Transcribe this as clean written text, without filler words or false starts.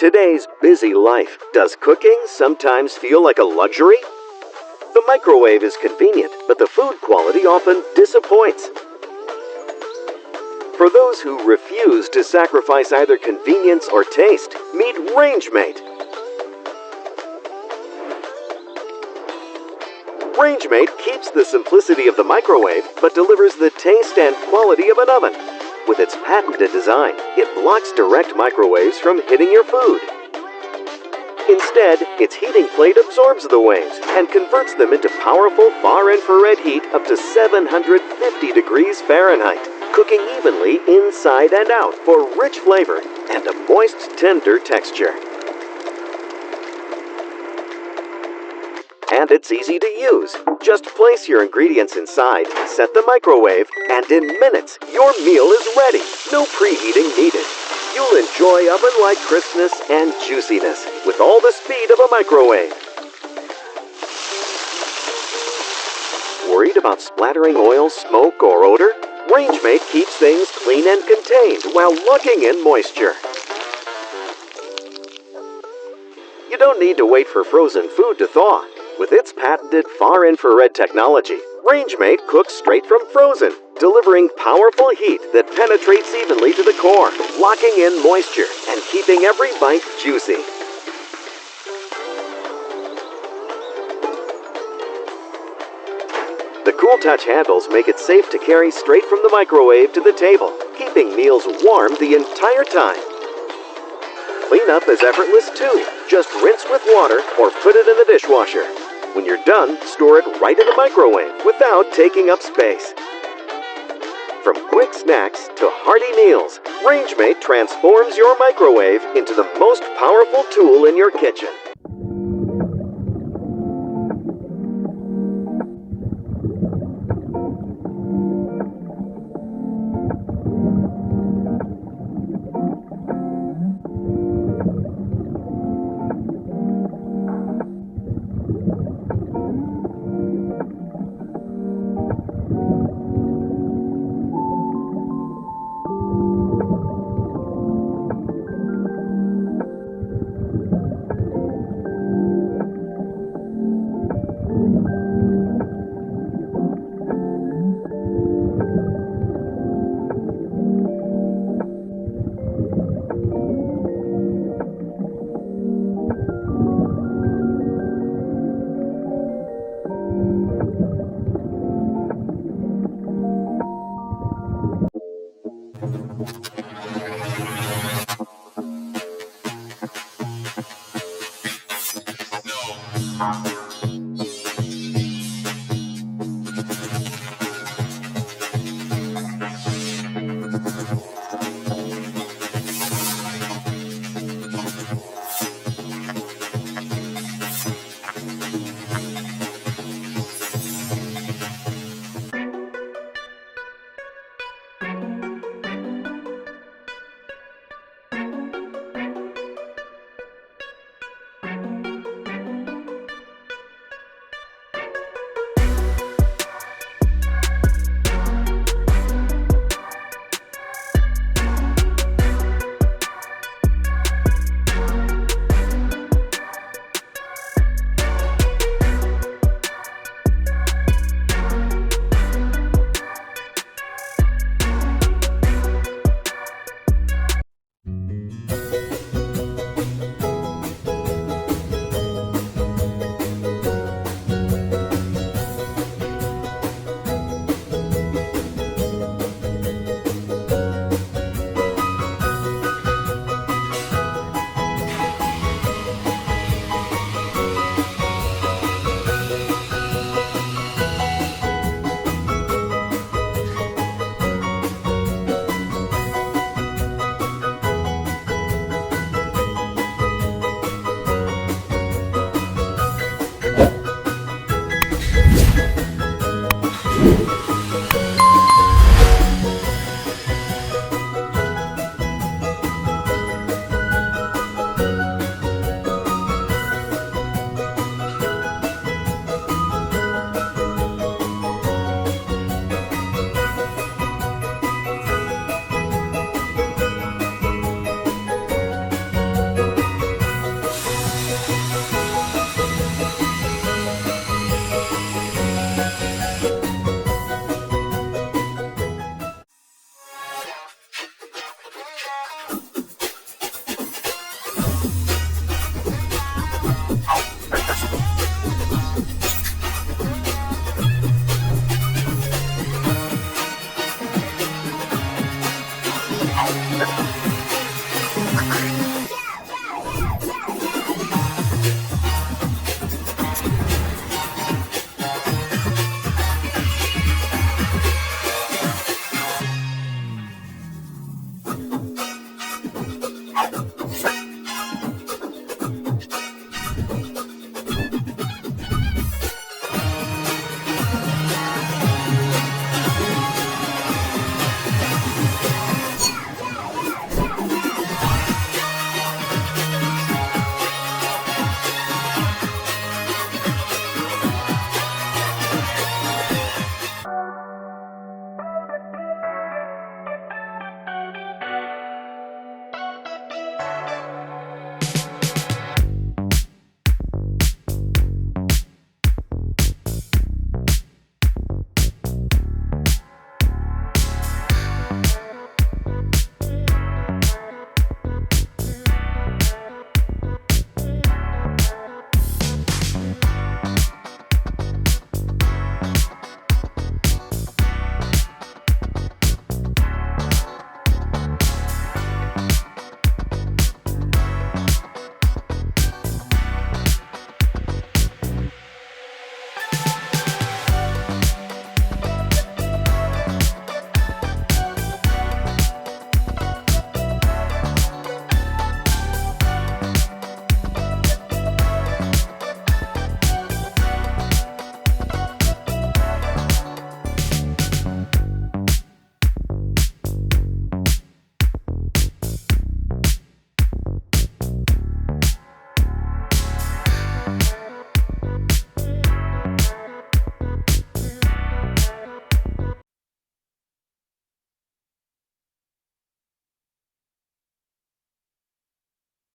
today's busy life, does cooking sometimes feel like a luxury? The microwave is convenient, but the food quality often disappoints. For those who refuse to sacrifice either convenience or taste, meet RangeMate. RangeMate keeps the simplicity of the microwave, but delivers the taste and quality of an oven. With its patented design, it blocks direct microwaves from hitting your food. Instead, its heating plate absorbs the waves and converts them into powerful far-infrared heat up to 750 degrees Fahrenheit, cooking evenly inside and out for rich flavor and a moist, tender texture. And it's easy to use. Just place your ingredients inside, set the microwave, and in minutes, your meal is ready. No preheating needed. You'll enjoy oven-like crispness and juiciness with all the speed of a microwave. Worried about splattering oil, smoke, or odor? RangeMate keeps things clean and contained while locking in moisture. You don't need to wait for frozen food to thaw. With its patented far-infrared technology, RangeMate cooks straight from frozen, delivering powerful heat that penetrates evenly to the core, locking in moisture and keeping every bite juicy. The Cool Touch handles make it safe to carry straight from the microwave to the table, keeping meals warm the entire time. Cleanup is effortless too. Just rinse with water or put it in the dishwasher. When you're done, store it right in the microwave without taking up space. From quick snacks to hearty meals, RangeMate transforms your microwave into the most powerful tool in your kitchen.